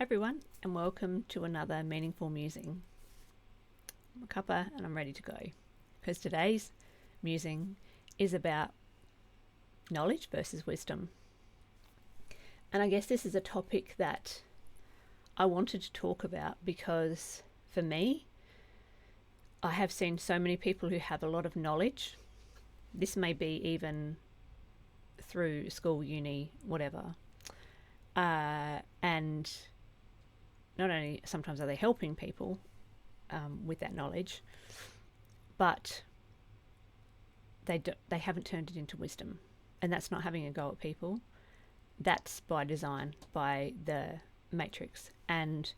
Hi everyone, and welcome to another Meaningful Musing. I'm a cuppa and I'm ready to go, because today's musing is about knowledge versus wisdom. And I guess this is a topic that I wanted to talk about because for me, I have seen so many people who have a lot of knowledge. This may be even through school, uni, whatever. And not only sometimes are they helping people with that knowledge, but they haven't turned it into wisdom. And that's not having a go at people. That's by design, by the matrix. And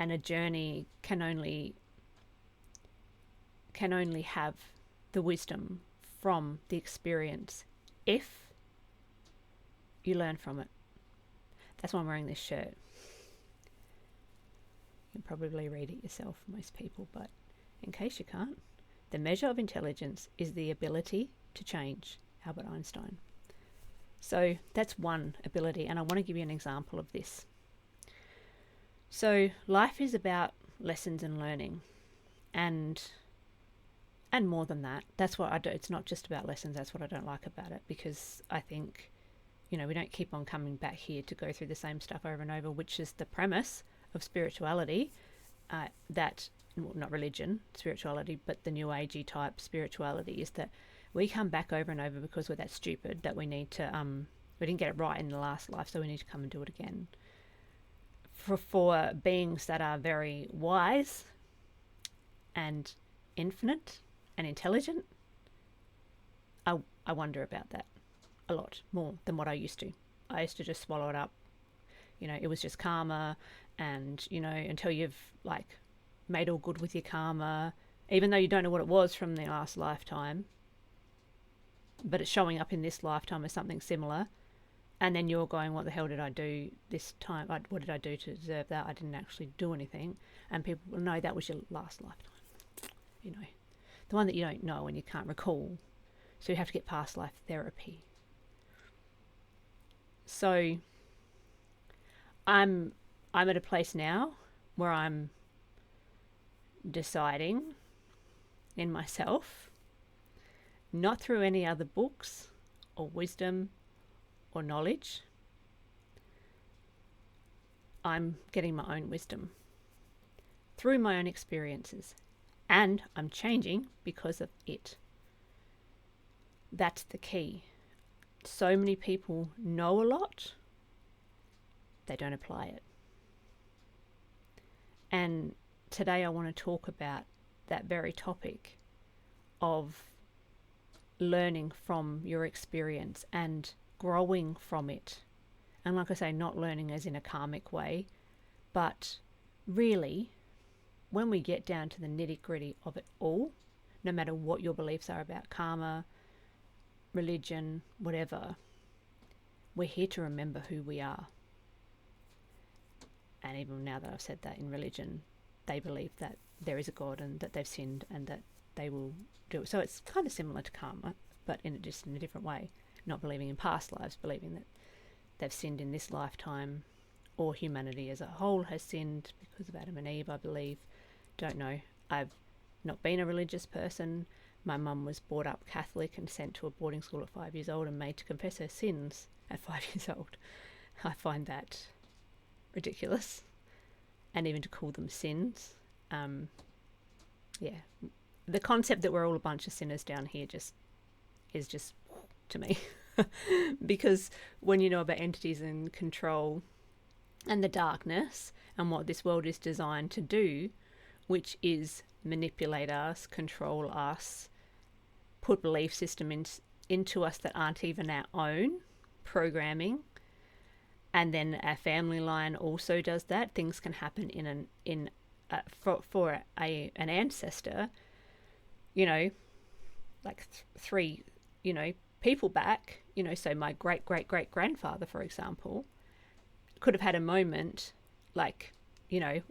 a journey can only have the wisdom from the experience if you learn from it. That's why I'm wearing this shirt. You can probably read it yourself, most people, but in case you can't, the measure of intelligence is the ability to change. Albert Einstein. So that's one ability, and I want to give you an example of this. So life is about lessons and learning, and more than that. That's what I do. It's not just about lessons. That's what I don't like about it, because I think, we don't keep on coming back here to go through the same stuff over and over, which is the premise of spirituality, not religion, spirituality, but the new agey type spirituality, is that we come back over and over because we're that stupid that we need to, we didn't get it right in the last life, so we need to come and do it again. For beings that are very wise and infinite and intelligent, I wonder about that a lot more than what I used to. I used to just swallow it up. It was just karma, and, until you've made all good with your karma, even though you don't know what it was from the last lifetime, but it's showing up in this lifetime as something similar, and then you're going, what the hell did I do this time? What did I do to deserve that? I didn't actually do anything. And people will know that was your last lifetime. The one that you don't know and you can't recall. So you have to get past life therapy. So I'm at a place now where I'm deciding in myself, not through any other books or wisdom or knowledge. I'm getting my own wisdom through my own experiences, and I'm changing because of it. That's the key. So many people know a lot, they don't apply it. And today I want to talk about that very topic of learning from your experience and growing from it. And like I say, not learning as in a karmic way, but really, when we get down to the nitty-gritty of it all, no matter what your beliefs are about karma, religion, whatever, we're here to remember who we are. And even now that I've said that, in religion, they believe that there is a God and that they've sinned and that they will do it. So it's kind of similar to karma, but just in a different way. Not believing in past lives, believing that they've sinned in this lifetime, or humanity as a whole has sinned because of Adam and Eve, I believe. Don't know. I've not been a religious person. My mum was brought up Catholic and sent to a boarding school at 5 years old and made to confess her sins at 5 years old. I find that ridiculous. And even to call them sins. The concept that we're all a bunch of sinners down here is just to me. Because when you know about entities and control and the darkness and what this world is designed to do, which is manipulate us, control us, put belief systems into us that aren't even our own programming, and then our family line also does that. Things can happen for an ancestor, three, people back, so my great great great grandfather, for example, could have had a moment,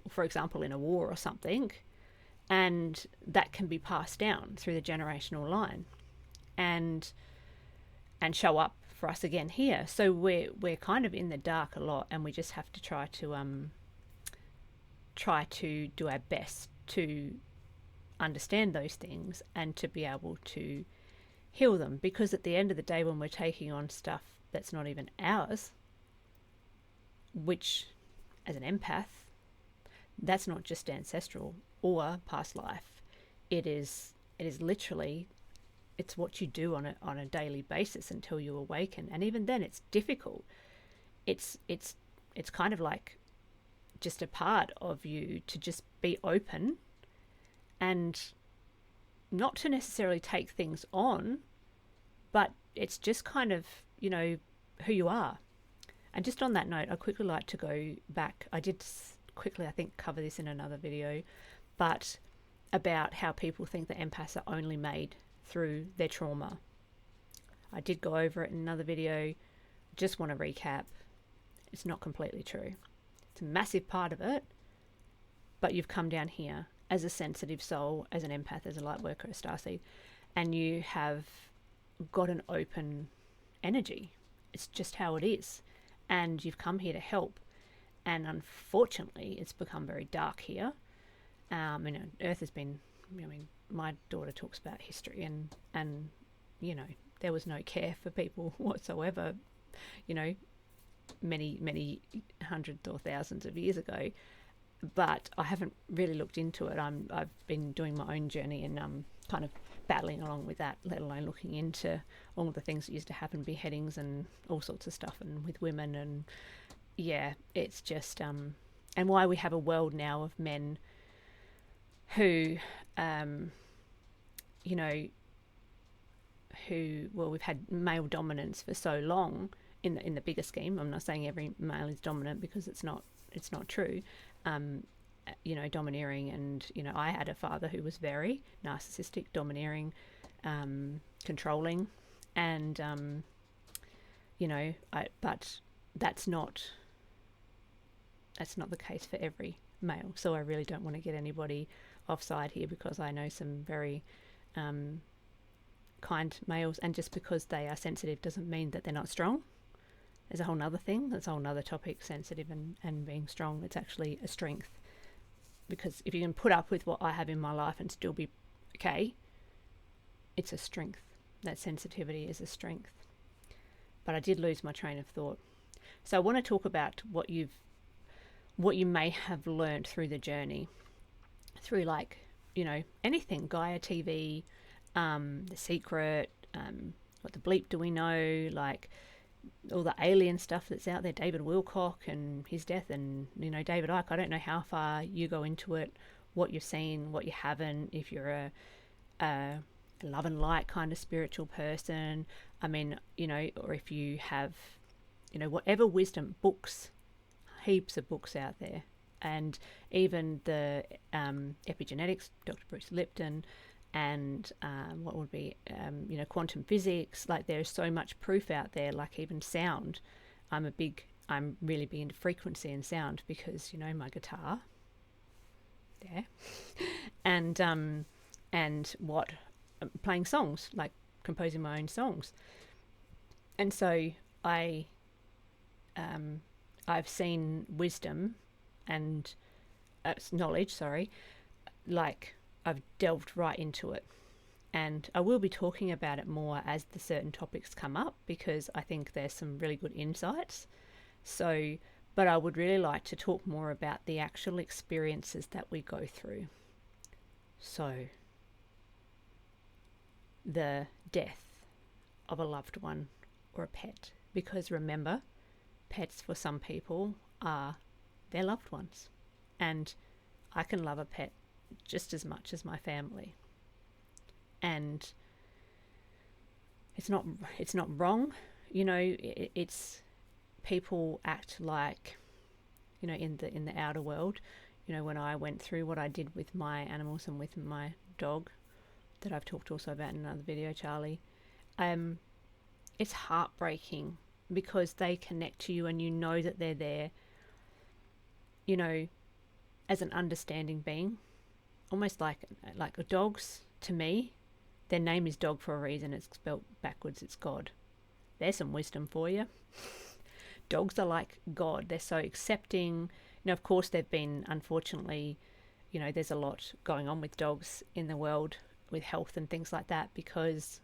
for example, in a war or something, and that can be passed down through the generational line and show up for us again here. So we're kind of in the dark a lot, and we just have to try to do our best to understand those things and to be able to heal them. Because at the end of the day, when we're taking on stuff that's not even ours, which as an empath, that's not just ancestral or past life. It is literally, it's what you do on a daily basis until you awaken. And even then it's difficult. It's kind of like just a part of you to just be open and not to necessarily take things on, but it's just kind of, who you are. And just on that note, I'd quickly like to go back. I did quickly, I think, cover this in another video, but about how people think that empaths are only made through their trauma. I did go over it in another video. Just want to recap. It's not completely true. It's a massive part of it, but you've come down here as a sensitive soul, as an empath, as a light worker, a starseed, and you have got an open energy. It's just how it is. And you've come here to help. And unfortunately, it's become very dark here. Earth has been, my daughter talks about history and there was no care for people whatsoever, many hundreds or thousands of years ago. But I haven't really looked into it. I've been doing my own journey and kind of battling along with that, let alone looking into all of the things that used to happen, beheadings and all sorts of stuff, and with women. And yeah, it's just and why we have a world now of men who we've had male dominance for so long in the bigger scheme. I'm not saying every male is dominant, because it's not true. Domineering, and I had a father who was very narcissistic, domineering, controlling, and but that's not the case for every male. So I really don't want to get anybody offside here, because I know some very kind males, and just because they are sensitive doesn't mean that they're not strong. There's a whole nother thing. That's a whole nother topic, sensitive and being strong. It's actually a strength, because if you can put up with what I have in my life and still be okay, it's a strength. That sensitivity is a strength. But I did lose my train of thought. So I want to talk about what you may have learned through the journey, through anything, Gaia TV, The Secret, what the bleep do we know, all the alien stuff that's out there, David Wilcock and his death, and David Icke. I don't know how far you go into it, what you've seen, what you haven't, if you're a love and light kind of spiritual person, or if you have whatever wisdom, books, heaps of books out there, and even the epigenetics, Dr. Bruce Lipton, and what would be quantum physics. There's so much proof out there. Even sound, I'm really big into frequency and sound, because my guitar there and what playing songs, composing my own songs. And so I've seen wisdom and knowledge, I've delved right into it, and I will be talking about it more as the certain topics come up, because I think there's some really good insights. So, but I would really like to talk more about the actual experiences that we go through. So, the death of a loved one or a pet, because remember, pets for some people are their loved ones, and I can love a pet just as much as my family, and it's not wrong. It's people act like, in the outer world, when I went through what I did with my animals and with my dog, that I've talked also about in another video, Charlie, it's heartbreaking, because they connect to you and that they're there, as an understanding being. Almost like dogs, to me, their name is dog for a reason. It's spelt backwards, it's God. There's some wisdom for you. Dogs are like God. They're so accepting. Of course, they've been, unfortunately, there's a lot going on with dogs in the world with health and things like that because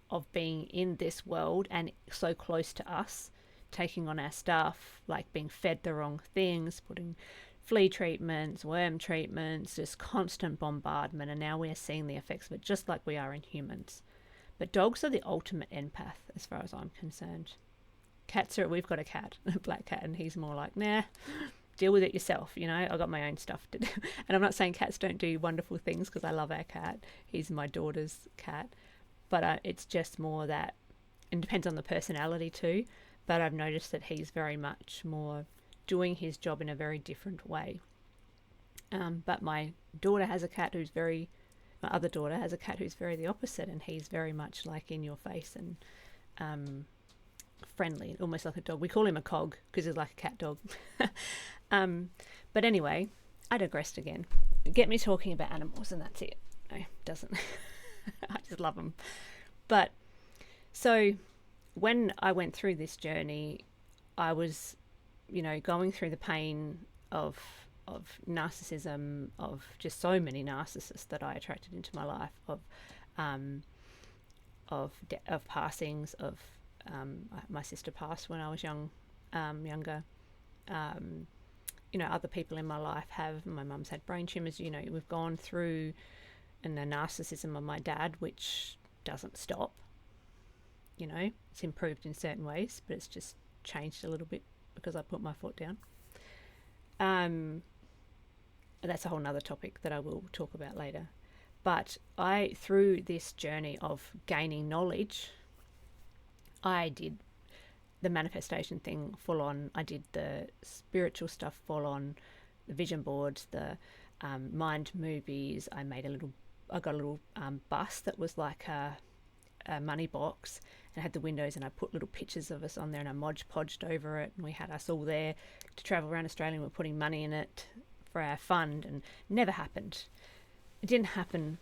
of being in this world and so close to us, taking on our stuff, like being fed the wrong things, putting flea treatments, worm treatments, just constant bombardment. And now we are seeing the effects of it just like we are in humans. But dogs are the ultimate empath as far as I'm concerned. Cats are, we've got a cat, a black cat, and he's more like, nah, deal with it yourself. I got my own stuff to do. And I'm not saying cats don't do wonderful things because I love our cat. He's my daughter's cat. But it's just more that, it depends on the personality too, but I've noticed that he's very much more doing his job in a very different way. But my daughter has a cat who's my other daughter has a cat who's very the opposite, and he's very much like in your face and friendly, almost like a dog. We call him a cog because he's like a cat dog. But anyway, I digressed again. Get me talking about animals and that's it. No, it doesn't. I just love them. But so when I went through this journey, I was, going through the pain of narcissism, of just so many narcissists that I attracted into my life, of passings, of my sister passed when I was younger. Other people in my life have. My mum's had brain tumours. We've gone through, and the narcissism of my dad, which doesn't stop. It's improved in certain ways, but it's just changed a little bit because I put my foot down. That's a whole nother topic that I will talk about later. But through this journey of gaining knowledge, I did the manifestation thing full on. I did the spiritual stuff full on, the vision boards, the mind movies. I got a little bus that was like a money box and had the windows, and I put little pictures of us on there and I Mod Podged over it, and we had us all there to travel around Australia, and we're putting money in it for our fund, and never happened. It didn't happen.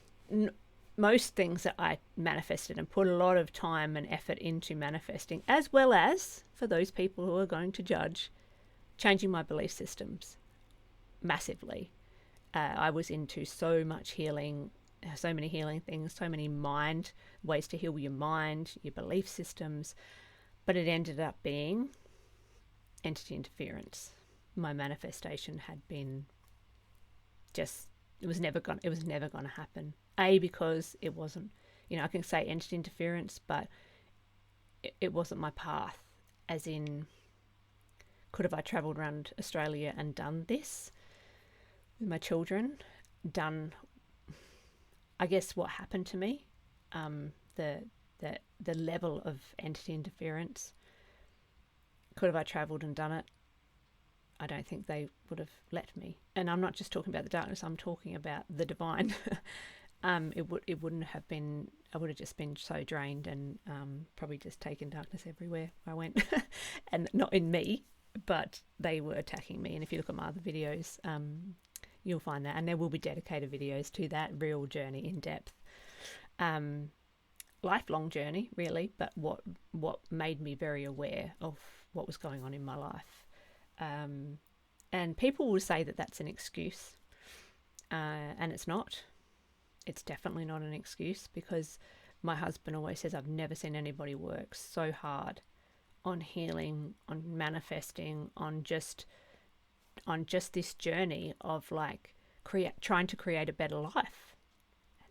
Most things that I manifested and put a lot of time and effort into manifesting, as well as, for those people who are going to judge, changing my belief systems massively. I was into so much healing, so many healing things, so many ways to heal your mind, your belief systems, but it ended up being entity interference. My manifestation had been it was never going to happen. Because it wasn't, I can say entity interference, but it wasn't my path. As in, could have I travelled around Australia and done this with my children? I guess what happened to me, the level of entity interference. Could have I travelled and done it? I don't think they would have let me. And I'm not just talking about the darkness, I'm talking about the divine. It wouldn't have been, I would have just been so drained and probably just taken darkness everywhere I went. And not in me, but they were attacking me. And if you look at my other videos, you'll find that. And there will be dedicated videos to that real journey in depth. Lifelong journey, really, but what made me very aware of what was going on in my life. And people will say that that's an excuse, and it's not. It's definitely not an excuse, because my husband always says I've never seen anybody work so hard on healing, on manifesting, on just this journey of like trying to create a better life.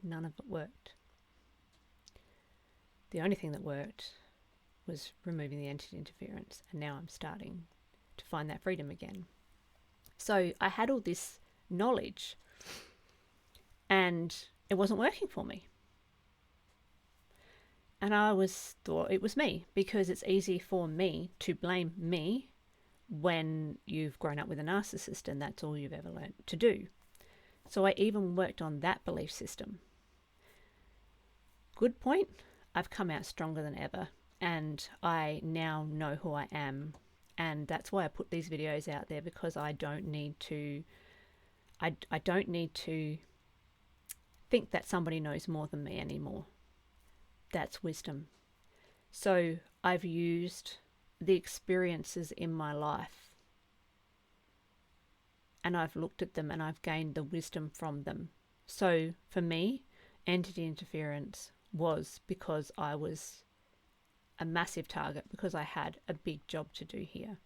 And none of it worked. The only thing that worked was removing the entity interference, and now I'm starting to find that freedom again. So I had all this knowledge and it wasn't working for me. And I thought it was me, because it's easy for me to blame me when you've grown up with a narcissist and that's all you've ever learned to do. So I even worked on that belief system. Good point. I've come out stronger than ever, and I now know who I am. And that's why I put these videos out there, because I don't need to think that somebody knows more than me anymore. That's wisdom. So I've used the experiences in my life, and I've looked at them and I've gained the wisdom from them. So for me, entity interference was because I was a massive target, because I had a big job to do here.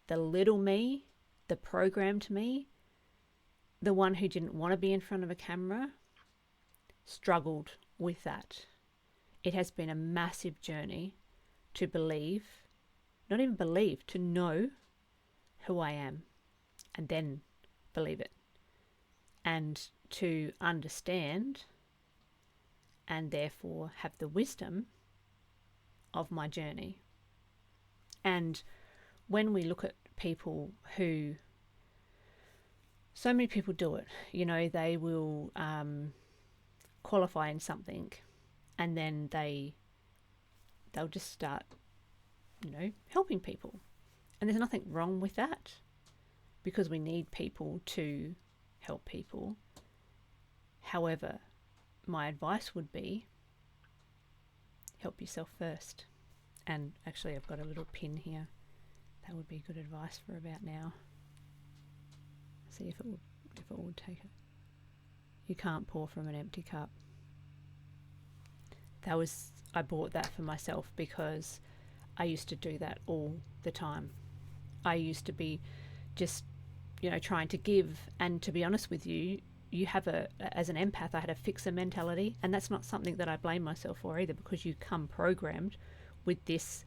The little me, the programmed me, the one who didn't want to be in front of a camera, struggled with that. It has been a massive journey to believe, not even believe, to know who I am, and then believe it, and to understand and therefore have the wisdom of my journey. And when we look at people who, so many people do it, they will qualify in something, and then they'll just start, helping people. And there's nothing wrong with that, because we need people to help people. However, my advice would be, help yourself first. And actually, I've got a little pin here. That would be good advice for about now. See if it would take it. You can't pour from an empty cup. I bought that for myself because I used to do that all the time. I used to be just, trying to give. And to be honest with you, as an empath, I had a fixer mentality, and that's not something that I blame myself for either, because you come programmed with this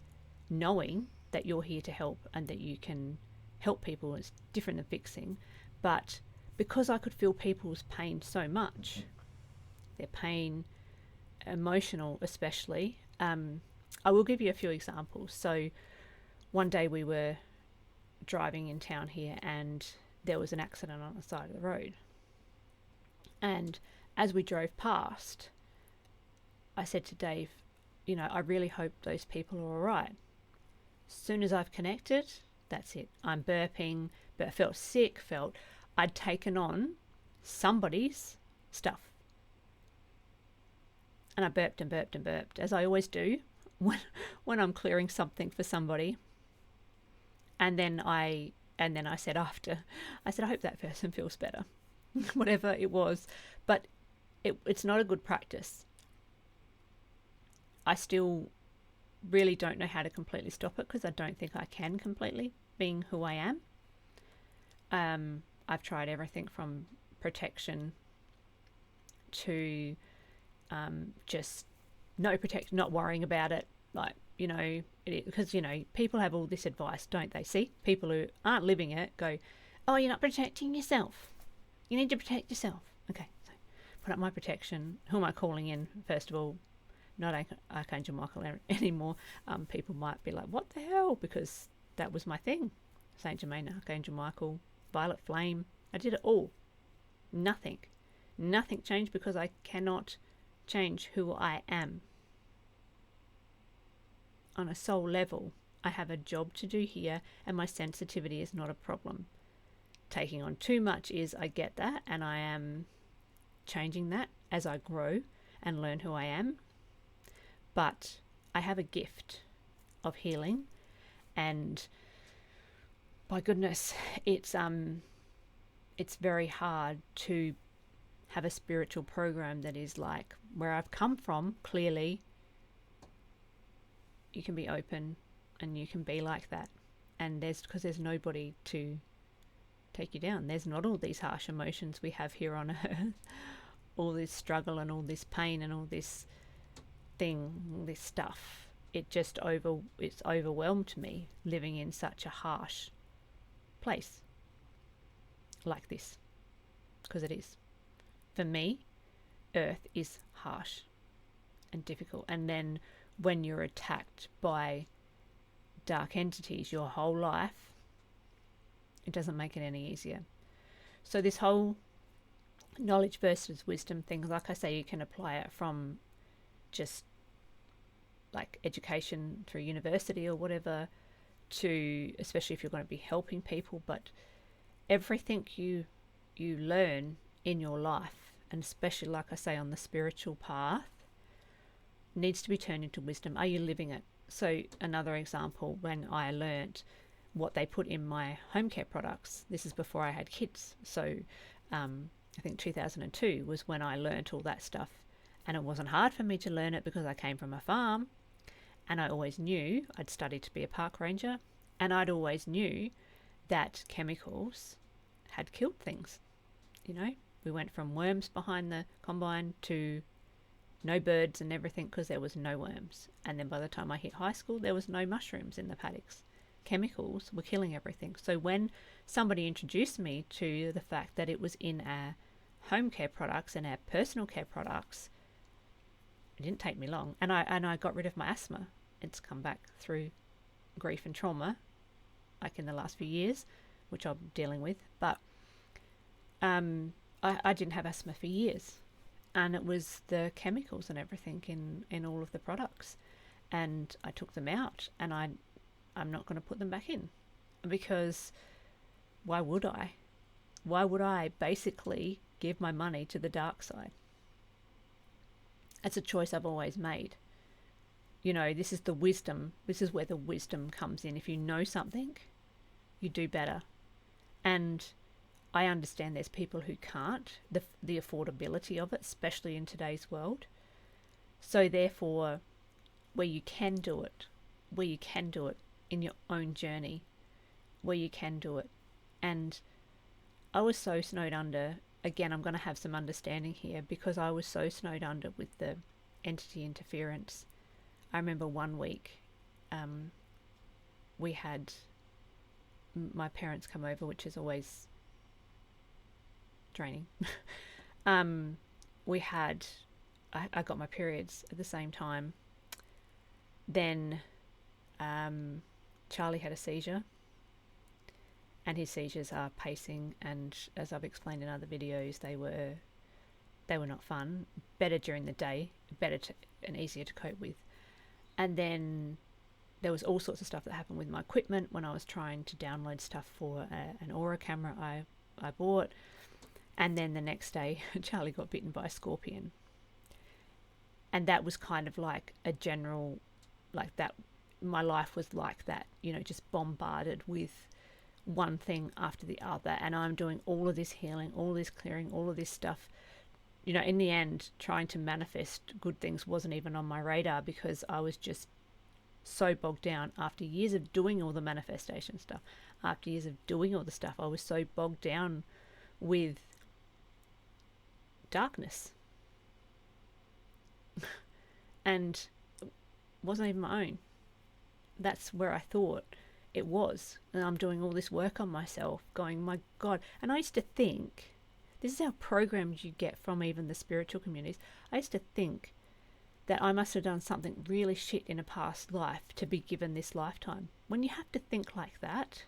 knowing that you're here to help and that you can help people. It's different than fixing. But because I could feel people's pain so much, their pain, emotional especially, I will give you a few examples. So one day we were driving in town here and there was an accident on the side of the road. And as we drove past, I said to Dave, I really hope those people are all right. As soon as I've connected, that's it. I'm burping, but I felt sick, I'd taken on somebody's stuff. And I burped and burped and burped, as I always do when I'm clearing something for somebody. And then I said after, I hope that person feels better. Whatever it was. But it's not a good practice. I still really don't know how to completely stop it, because I don't think I can completely, being who I am. I've tried everything from protection to just no protection, not worrying about it. Because, people have all this advice, don't they? See, people who aren't living it go, oh, you're not protecting yourself. You need to protect yourself. Okay, so put up my protection. Who am I calling in, first of all? Not Archangel Michael anymore. People might be like, what the hell? Because that was my thing. Saint Germain, Archangel Michael, Violet Flame. I did it all. Nothing changed, because I cannot change who I am. On a soul level, I have a job to do here, and my sensitivity is not a problem. Taking on too much is, I get that, and I am changing that as I grow and learn who I am. But I have a gift of healing, and by goodness, it's very hard to have a spiritual program that is like where I've come from. Clearly, you can be open and you can be like that, and because there's nobody to take you down. There's not all these harsh emotions we have here on earth, all this struggle and all this pain and all this this stuff. It's overwhelmed me living in such a harsh place like this, because it is. For me, earth is harsh and difficult. And then when you're attacked by dark entities your whole life, it doesn't make it any easier. So this whole knowledge versus wisdom thing, like I say, you can apply it from just like education through university or whatever, to, especially if you're going to be helping people, but everything you learn in your life, and especially, like I say, on the spiritual path, needs to be turned into wisdom. Are you living it? So another example, when I learnt what they put in my home care products, this is before I had kids. So I think 2002 was when I learnt all that stuff. And it wasn't hard for me to learn it because I came from a farm, and I always knew, I'd studied to be a park ranger, and I'd always knew that chemicals had killed things. You know, we went from worms behind the combine to no birds and everything because there was no worms. And then by the time I hit high school, there was no mushrooms in the paddocks. Chemicals were killing everything. So when somebody introduced me to the fact that it was in our home care products and our personal care products, it didn't take me long. And I got rid of my asthma. It's come back through grief and trauma, like in the last few years, which I'm dealing with. But I didn't have asthma for years. And it was the chemicals and everything in all of the products. And I took them out, and I'm not going to put them back in, because why would I? Why would I basically give my money to the dark side? That's a choice I've always made. You know, this is the wisdom. This is where the wisdom comes in. If you know something, you do better. And I understand there's people who can't, the affordability of it, especially in today's world. So therefore, where you can do it in your own journey, where you can do it. And I was so snowed under. Again, I'm going to have some understanding here, because I was so snowed under with the entity interference. I remember one week we had my parents come over, which is always draining. We had, I got my periods at the same time. Then Charlie had a seizure, and his seizures are pacing, and as I've explained in other videos, they were not fun. Better during the day, and easier to cope with. And then there was all sorts of stuff that happened with my equipment when I was trying to download stuff for an Aura camera I bought. And then the next day, Charlie got bitten by a scorpion. And that was kind of like a general, like that, my life was like that, you know, just bombarded with one thing after the other. And I'm doing all of this healing, all this clearing, all of this stuff. You know, in the end, trying to manifest good things wasn't even on my radar, because I was just so bogged down after years of doing all the manifestation stuff. After years of doing all the stuff, I was so bogged down with darkness. And it wasn't even my own. That's where I thought it was. And I'm doing all this work on myself, going, my God. And I used to think, this is how programs you get from even the spiritual communities. I used to think that I must have done something really shit in a past life to be given this lifetime. When you have to think like that,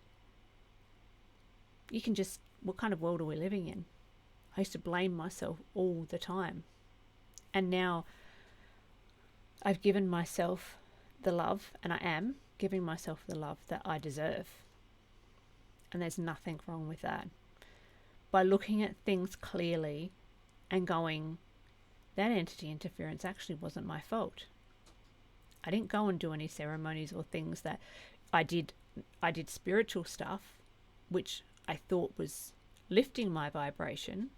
you can just, what kind of world are we living in? I used to blame myself all the time. And now I've given myself the love, and I am giving myself the love that I deserve. And there's nothing wrong with that. By looking at things clearly and going, that entity interference actually wasn't my fault. I didn't go and do any ceremonies or things that I did spiritual stuff, which I thought was lifting my vibration.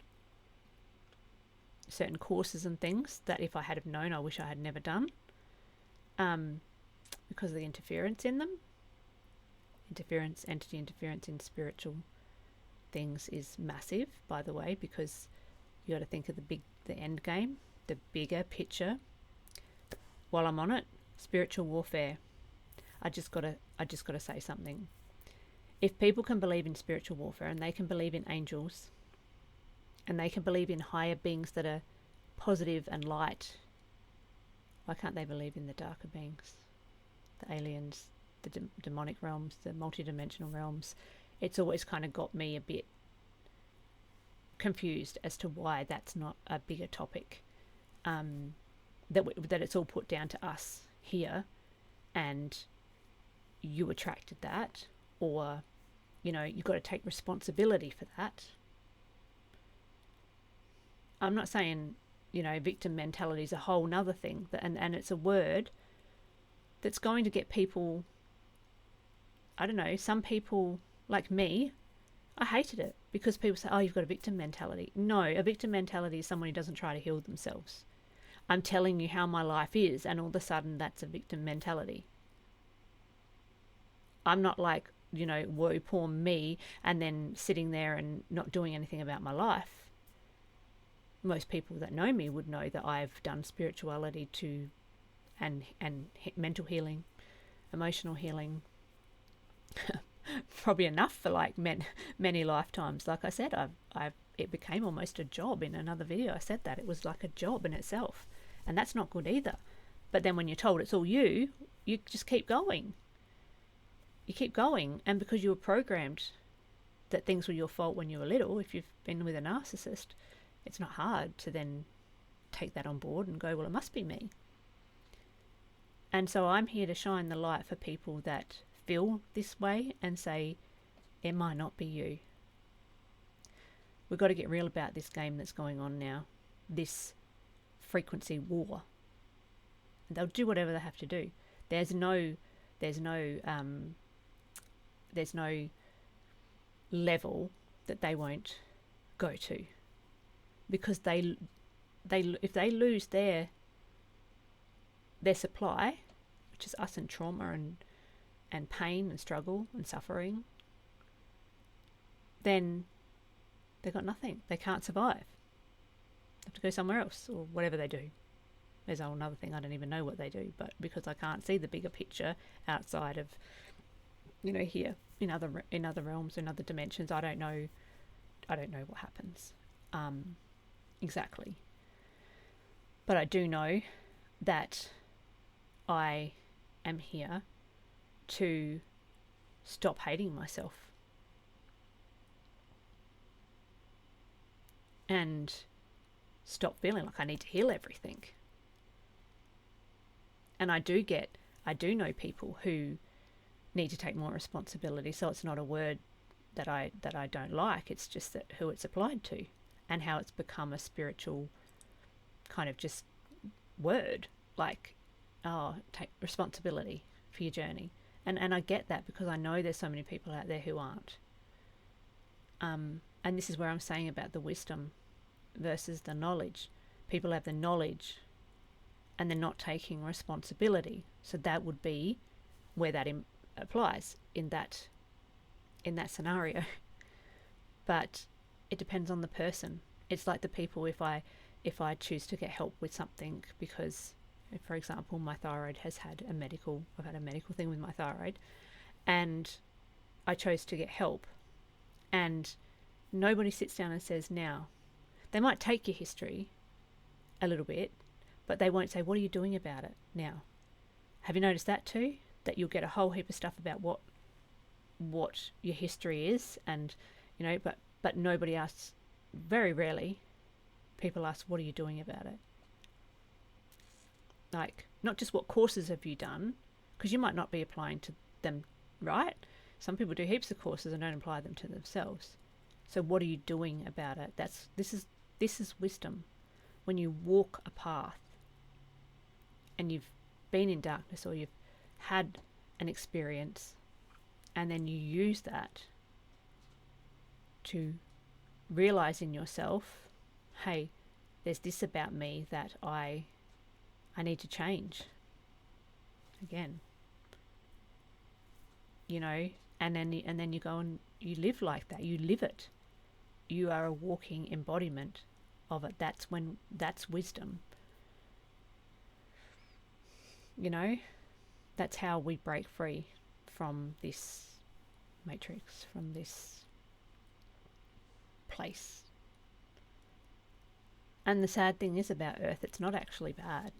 Certain courses and things that if I had have known, I wish I had never done. Because of the interference in them. Entity interference in spiritual things is massive, by the way, because you got to think of the end game, the bigger picture. While I'm on it, spiritual warfare. I just gotta say something. If people can believe in spiritual warfare, and they can believe in angels, and they can believe in higher beings that are positive and light, why can't they believe in the darker beings, the aliens, the demonic realms, the multidimensional realms? It's always kind of got me a bit confused as to why that's not a bigger topic. That it's all put down to us here, and you attracted that, or, you know, you've got to take responsibility for that. I'm not saying, victim mentality is a whole nother thing. And it's a word that's going to get people, I don't know, some people like me, I hated it because people say, oh, you've got a victim mentality. No, a victim mentality is someone who doesn't try to heal themselves. I'm telling you how my life is, and all of a sudden that's a victim mentality. I'm not like, woe, poor me, and then sitting there and not doing anything about my life. Most people that know me would know that I've done spirituality and mental healing, emotional healing, probably enough for like many lifetimes. Like I said, it became almost a job. In another video I said that it was like a job in itself, and that's not good either. But then when you're told it's all you just keep going. You keep going, and because you were programmed that things were your fault when you were little, if you've been with a narcissist, it's not hard to then take that on board and go, well, it must be me. And so I'm here to shine the light for people that feel this way and say, it might not be you. We've got to get real about this game that's going on now, this frequency war. And they'll do whatever they have to do. There's no level that they won't go to, because they if they lose their supply, which is us, and trauma and pain and struggle and suffering, then they've got nothing. They can't survive. They have to go somewhere else or whatever they do. There's a whole other thing. I don't even know what they do, but because I can't see the bigger picture outside of, here in other realms, in other dimensions, I don't know what happens exactly. But I do know that I am here to stop hating myself and stop feeling like I need to heal everything. And I do know people who need to take more responsibility. So it's not a word that I don't like. It's just that who it's applied to and how it's become a spiritual kind of just word, like, oh, take responsibility for your journey. And I get that because I know there's so many people out there who aren't. And this is where I'm saying about the wisdom versus the knowledge. People have the knowledge and they're not taking responsibility. So that would be where that applies in that scenario. But it depends on the person. It's like the people, if I choose to get help with something because, for example, my thyroid has had I've had a medical thing with my thyroid, and I chose to get help, and nobody sits down and says, now, they might take your history a little bit, but they won't say, what are you doing about it now? Have you noticed that too? That you'll get a whole heap of stuff about what your history is, and but nobody asks. Very rarely people ask, what are you doing about it? Like, not just what courses have you done, because you might not be applying to them, right? Some people do heaps of courses and don't apply them to themselves. So what are you doing about it? This is wisdom. When you walk a path and you've been in darkness or you've had an experience, and then you use that to realize in yourself, hey, there's this about me that I need to change. Again, and then you go and you live like that. You live it. You are a walking embodiment of it. That's wisdom. That's how we break free from this matrix, from this place. And the sad thing is about Earth, it's not actually bad.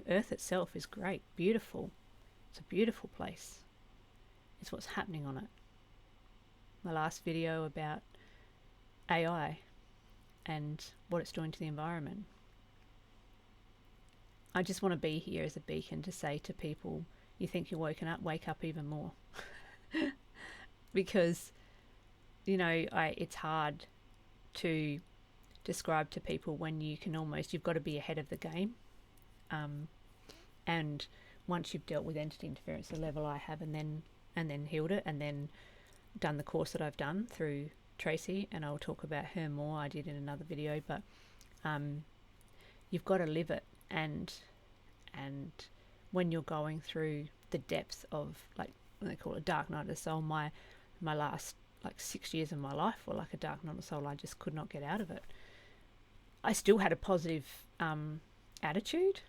Earth itself is great, beautiful. It's a beautiful place. It's what's happening on it. My last video about AI and what it's doing to the environment. I just want to be here as a beacon to say to people, you think you're woken up, wake up even more. Because, it's hard to describe to people when you've got to be ahead of the game. And once you've dealt with entity interference, the level I have, and then healed it, and then done the course that I've done through Tracy, and I'll talk about her more. I did in another video, but you've got to live it, and when you're going through the depths of, like, they call it dark night of the soul, my last like 6 years of my life were like a dark night of the soul. I just could not get out of it. I still had a positive attitude.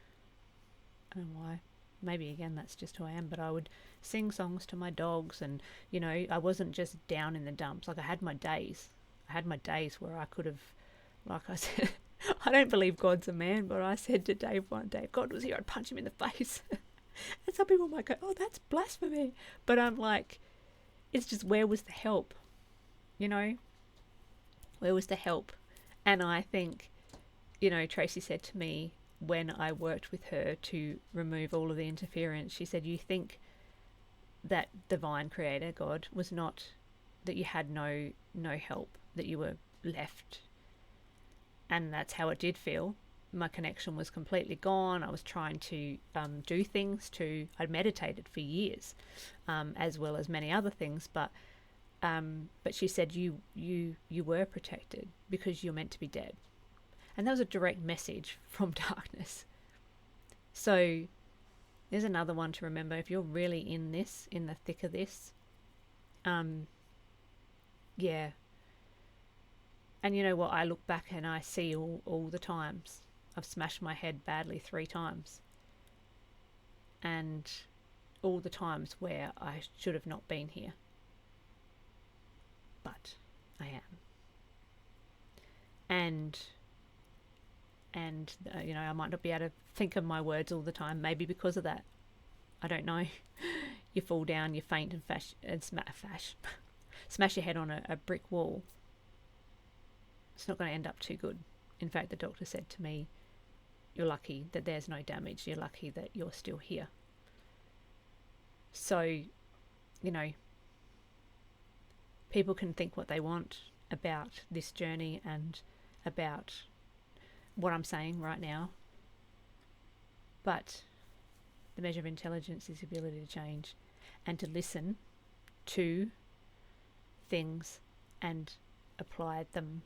I don't know why. Maybe again that's just who I am, but I would sing songs to my dogs, and I wasn't just down in the dumps. Like, I had my days where I could have, like I said, I don't believe God's a man, but I said to Dave one day, if God was here, I'd punch him in the face. And some people might go, oh, that's blasphemy. But I'm like, it's just, where was the help? Where was the help? And I think, Tracy said to me when I worked with her to remove all of the interference, she said, you think that divine creator, God, was not, that you had no help, that you were left. And that's how it did feel. My connection was completely gone. I was trying to do things I'd meditated for years, as well as many other things, but she said you were protected because you're meant to be dead. And that was a direct message from darkness. So there's another one to remember. If you're really in the thick of this, yeah. And you know what? I look back and I see all the times I've smashed my head badly 3 times. And all the times where I should have not been here. But I am. And I might not be able to think of my words all the time, maybe because of that. I don't know. You fall down, you faint and smash your head on a brick wall. It's not going to end up too good. In fact, the doctor said to me, you're lucky that there's no damage. You're lucky that you're still here. So, people can think what they want about this journey and about what I'm saying right now. But the measure of intelligence is the ability to change and to listen to things and apply them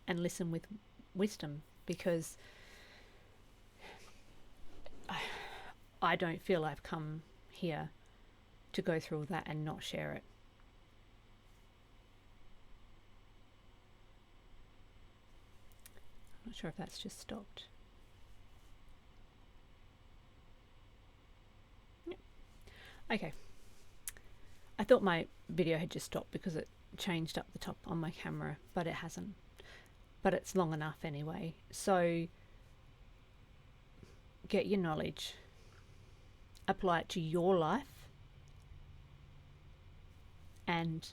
and listen with wisdom, because I don't feel I've come here to go through all that and not share it. I'm not sure if that's just stopped. Yeah. Okay. I thought my video had just stopped because it changed up the top on my camera, but it hasn't. But it's long enough anyway. So get your knowledge, apply it to your life, and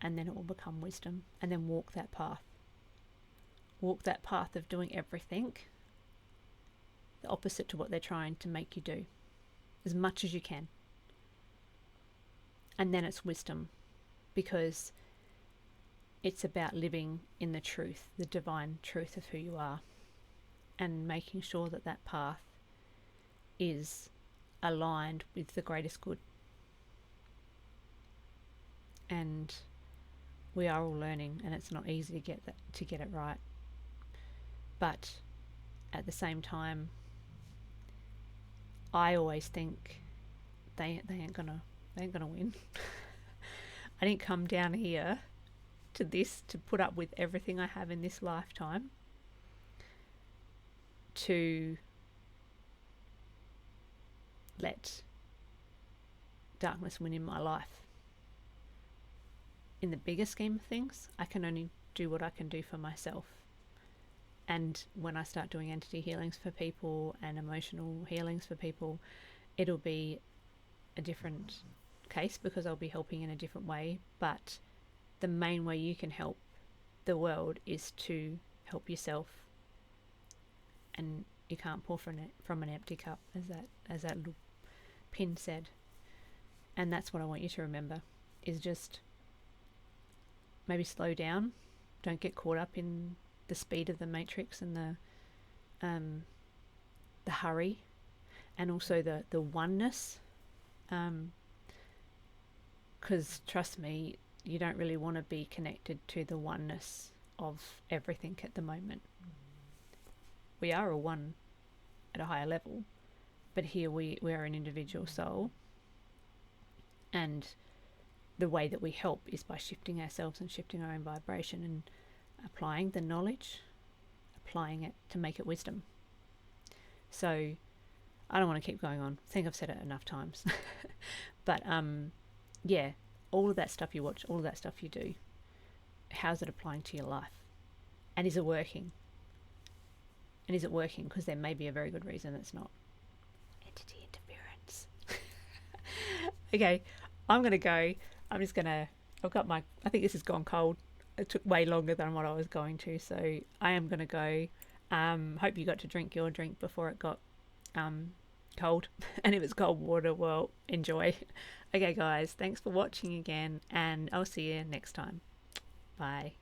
then it will become wisdom, and then walk that path. Walk that path of doing everything the opposite to what they're trying to make you do, as much as you can. And then it's wisdom, because it's about living in the truth, the divine truth of who you are, and making sure that that path is aligned with the greatest good. And we are all learning, and it's not easy to get it right. But at the same time, I always think they ain't gonna win. I didn't come down here to this to put up with everything I have in this lifetime to let darkness win in my life. In the bigger scheme of things, I can only do what I can do for myself. And when I start doing entity healings for people and emotional healings for people, it'll be a different case, because I'll be helping in a different way. But the main way you can help the world is to help yourself. And you can't pour from an empty cup, as that little pin said. And that's what I want you to remember, is just maybe slow down. Don't get caught up in the speed of the matrix and the hurry, and also the oneness. Because trust me, you don't really want to be connected to the oneness of everything at the moment. We are a one at a higher level, but here we are an individual soul, and the way that we help is by shifting ourselves and shifting our own vibration and applying the knowledge, applying it to make it wisdom. So I don't want to keep going on. I think I've said it enough times. But yeah, all of that stuff you watch, all of that stuff you do, how's it applying to your life? And is it working? And is it working? Because there may be a very good reason it's not. Entity interference. Okay, I'm going to go. I'm just going to, I think this has gone cold. It took way longer than what I was going to. So I am going to go. Hope you got to drink your drink before it got cold. And if it's cold water, well, enjoy. Okay, guys, thanks for watching again. And I'll see you next time. Bye.